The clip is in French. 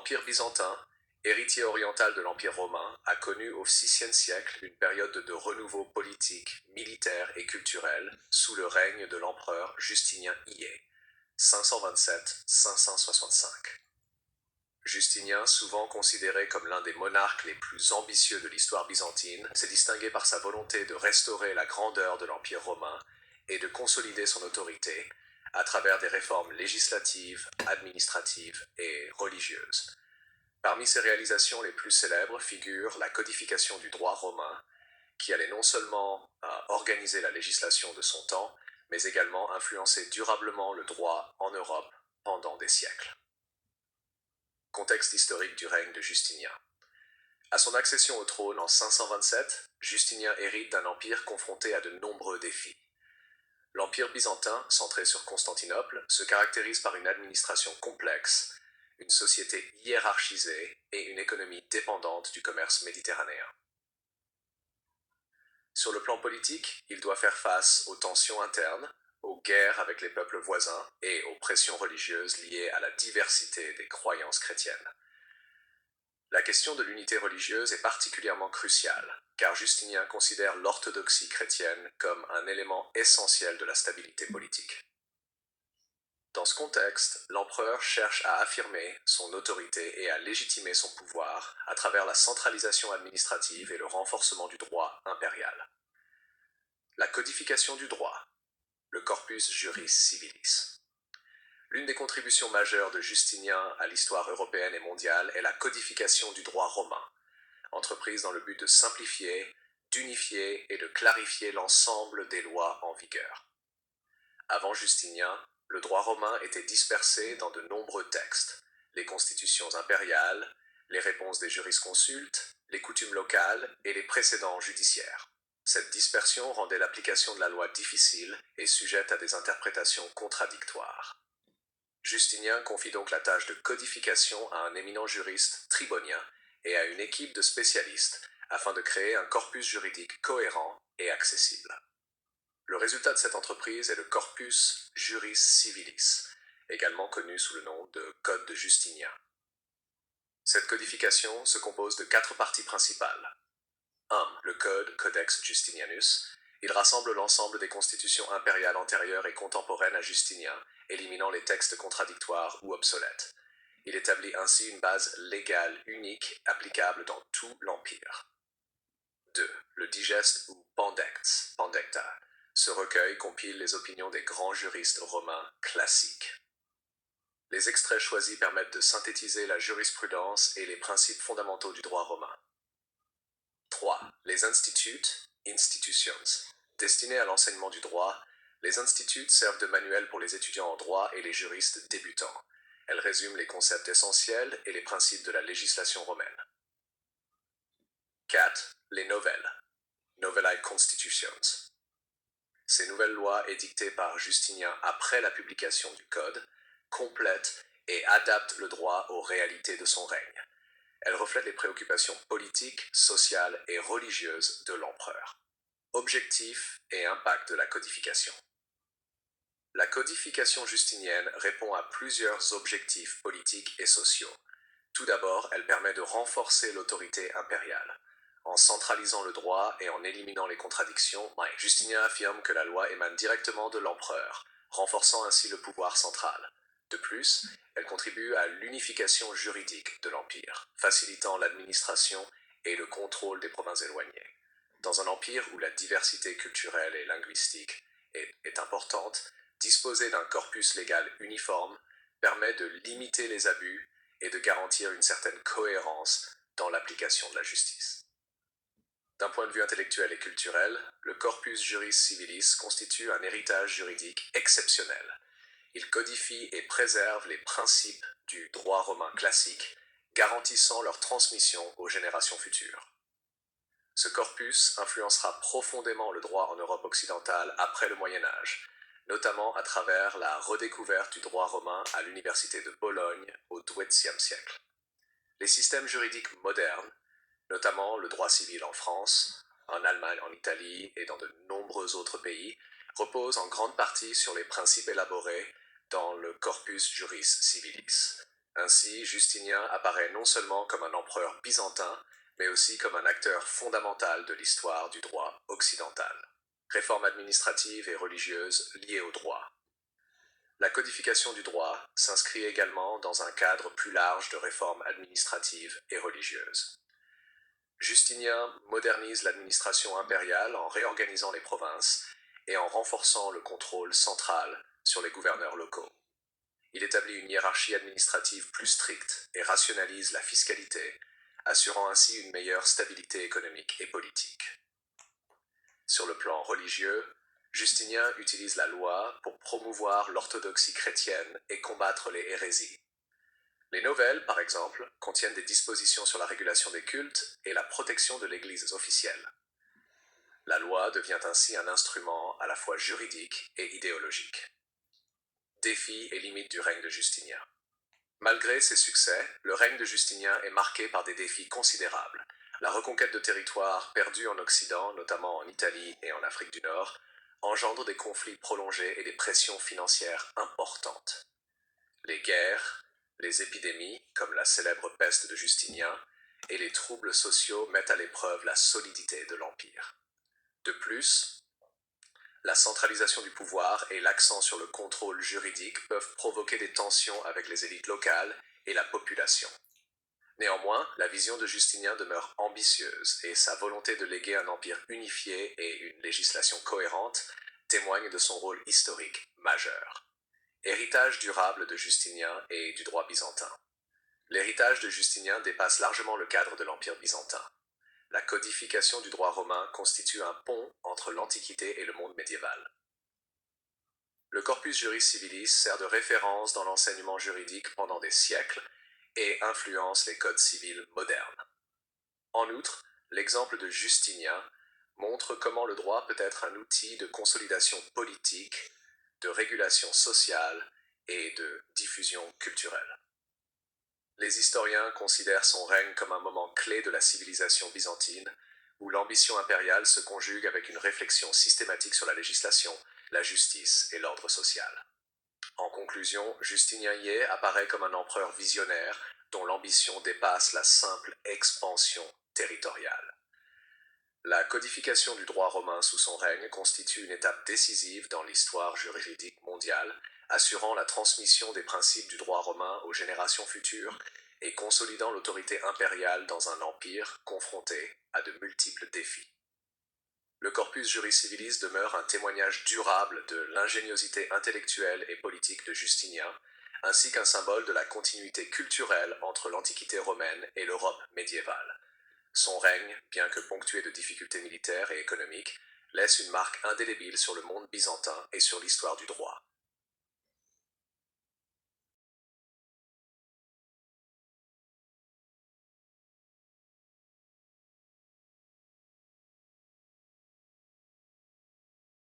L'Empire byzantin, héritier oriental de l'Empire romain, a connu au VIe siècle une période de renouveau politique, militaire et culturel sous le règne de l'empereur Justinien Ier, 527-565. Justinien, souvent considéré comme l'un des monarques les plus ambitieux de l'histoire byzantine, s'est distingué par sa volonté de restaurer la grandeur de l'Empire romain et de consolider son autorité à travers des réformes législatives, administratives et religieuses. Parmi ses réalisations les plus célèbres figure la codification du droit romain, qui allait non seulement organiser la législation de son temps, mais également influencer durablement le droit en Europe pendant des siècles. Contexte historique du règne de Justinien. À son accession au trône en 527, Justinien hérite d'un empire confronté à de nombreux défis. L'empire byzantin, centré sur Constantinople, se caractérise par une administration complexe, une société hiérarchisée et une économie dépendante du commerce méditerranéen. Sur le plan politique, il doit faire face aux tensions internes, aux guerres avec les peuples voisins et aux pressions religieuses liées à la diversité des croyances chrétiennes. La question de l'unité religieuse est particulièrement cruciale, car Justinien considère l'orthodoxie chrétienne comme un élément essentiel de la stabilité politique. Dans ce contexte, l'empereur cherche à affirmer son autorité et à légitimer son pouvoir à travers la centralisation administrative et le renforcement du droit impérial. La codification du droit, le corpus juris civilis. L'une des contributions majeures de Justinien à l'histoire européenne et mondiale est la codification du droit romain, entreprise dans le but de simplifier, d'unifier et de clarifier l'ensemble des lois en vigueur. Avant Justinien, le droit romain était dispersé dans de nombreux textes, les constitutions impériales, les réponses des jurisconsultes, les coutumes locales et les précédents judiciaires. Cette dispersion rendait l'application de la loi difficile et sujette à des interprétations contradictoires. Justinien confie donc la tâche de codification à un éminent juriste tribonien et à une équipe de spécialistes afin de créer un corpus juridique cohérent et accessible. Le résultat de cette entreprise est le corpus juris civilis, également connu sous le nom de Code de Justinien. Cette codification se compose de 4 parties principales. 1. Le Code Codex Justinianus. Il rassemble l'ensemble des constitutions impériales antérieures et contemporaines à Justinien, éliminant les textes contradictoires ou obsolètes. Il établit ainsi une base légale unique applicable dans tout l'Empire. 2. Le Digeste ou Pandecta. Ce recueil compile les opinions des grands juristes romains classiques. Les extraits choisis permettent de synthétiser la jurisprudence et les principes fondamentaux du droit romain. 3. Les institutes, institutions. Destinés à l'enseignement du droit, les instituts servent de manuel pour les étudiants en droit et les juristes débutants. Elles résument les concepts essentiels et les principes de la législation romaine. 4. Les Novellae Constitutions. Ces nouvelles lois édictées par Justinien après la publication du Code complètent et adaptent le droit aux réalités de son règne. Elles reflètent les préoccupations politiques, sociales et religieuses de l'empereur. Objectifs et impact de la codification. La codification justinienne répond à plusieurs objectifs politiques et sociaux. Tout d'abord, elle permet de renforcer l'autorité impériale. En centralisant le droit et en éliminant les contradictions, Justinien affirme que la loi émane directement de l'empereur, renforçant ainsi le pouvoir central. De plus, elle contribue à l'unification juridique de l'Empire, facilitant l'administration et le contrôle des provinces éloignées. Dans un empire où la diversité culturelle et linguistique est importante, disposer d'un corpus légal uniforme permet de limiter les abus et de garantir une certaine cohérence dans l'application de la justice. D'un point de vue intellectuel et culturel, le corpus juris civilis constitue un héritage juridique exceptionnel. Il codifie et préserve les principes du droit romain classique, garantissant leur transmission aux générations futures. Ce corpus influencera profondément le droit en Europe occidentale après le Moyen Âge, notamment à travers la redécouverte du droit romain à l'université de Bologne au XIIe siècle. Les systèmes juridiques modernes, notamment le droit civil en France, en Allemagne, en Italie et dans de nombreux autres pays, reposent en grande partie sur les principes élaborés dans le Corpus Juris Civilis. Ainsi, Justinien apparaît non seulement comme un empereur byzantin, mais aussi comme un acteur fondamental de l'histoire du droit occidental. Réformes administratives et religieuses liées au droit. La codification du droit s'inscrit également dans un cadre plus large de réformes administratives et religieuses. Justinien modernise l'administration impériale en réorganisant les provinces et en renforçant le contrôle central sur les gouverneurs locaux. Il établit une hiérarchie administrative plus stricte et rationalise la fiscalité, assurant ainsi une meilleure stabilité économique et politique. Sur le plan religieux, Justinien utilise la loi pour promouvoir l'orthodoxie chrétienne et combattre les hérésies. Les nouvelles, par exemple, contiennent des dispositions sur la régulation des cultes et la protection de l'Église officielle. La loi devient ainsi un instrument à la fois juridique et idéologique. Défis et limites du règne de Justinien. Malgré ses succès, le règne de Justinien est marqué par des défis considérables. La reconquête de territoires perdus en Occident, notamment en Italie et en Afrique du Nord, engendre des conflits prolongés et des pressions financières importantes. Les guerres, les épidémies, comme la célèbre peste de Justinien, et les troubles sociaux mettent à l'épreuve la solidité de l'Empire. De plus, la centralisation du pouvoir et l'accent sur le contrôle juridique peuvent provoquer des tensions avec les élites locales et la population. Néanmoins, la vision de Justinien demeure ambitieuse et sa volonté de léguer un empire unifié et une législation cohérente témoigne de son rôle historique majeur. Héritage durable de Justinien et du droit byzantin. L'héritage de Justinien dépasse largement le cadre de l'Empire byzantin. La codification du droit romain constitue un pont entre l'Antiquité et le monde médiéval. Le corpus juris civilis sert de référence dans l'enseignement juridique pendant des siècles et influence les codes civils modernes. En outre, l'exemple de Justinien montre comment le droit peut être un outil de consolidation politique, de régulation sociale et de diffusion culturelle. Les historiens considèrent son règne comme un moment clé de la civilisation byzantine, où l'ambition impériale se conjugue avec une réflexion systématique sur la législation, la justice et l'ordre social. En conclusion, Justinien Ier apparaît comme un empereur visionnaire dont l'ambition dépasse la simple expansion territoriale. La codification du droit romain sous son règne constitue une étape décisive dans l'histoire juridique mondiale, assurant la transmission des principes du droit romain aux générations futures et consolidant l'autorité impériale dans un empire confronté à de multiples défis. Le corpus juris civilis demeure un témoignage durable de l'ingéniosité intellectuelle et politique de Justinien, ainsi qu'un symbole de la continuité culturelle entre l'Antiquité romaine et l'Europe médiévale. Son règne, bien que ponctué de difficultés militaires et économiques, laisse une marque indélébile sur le monde byzantin et sur l'histoire du droit.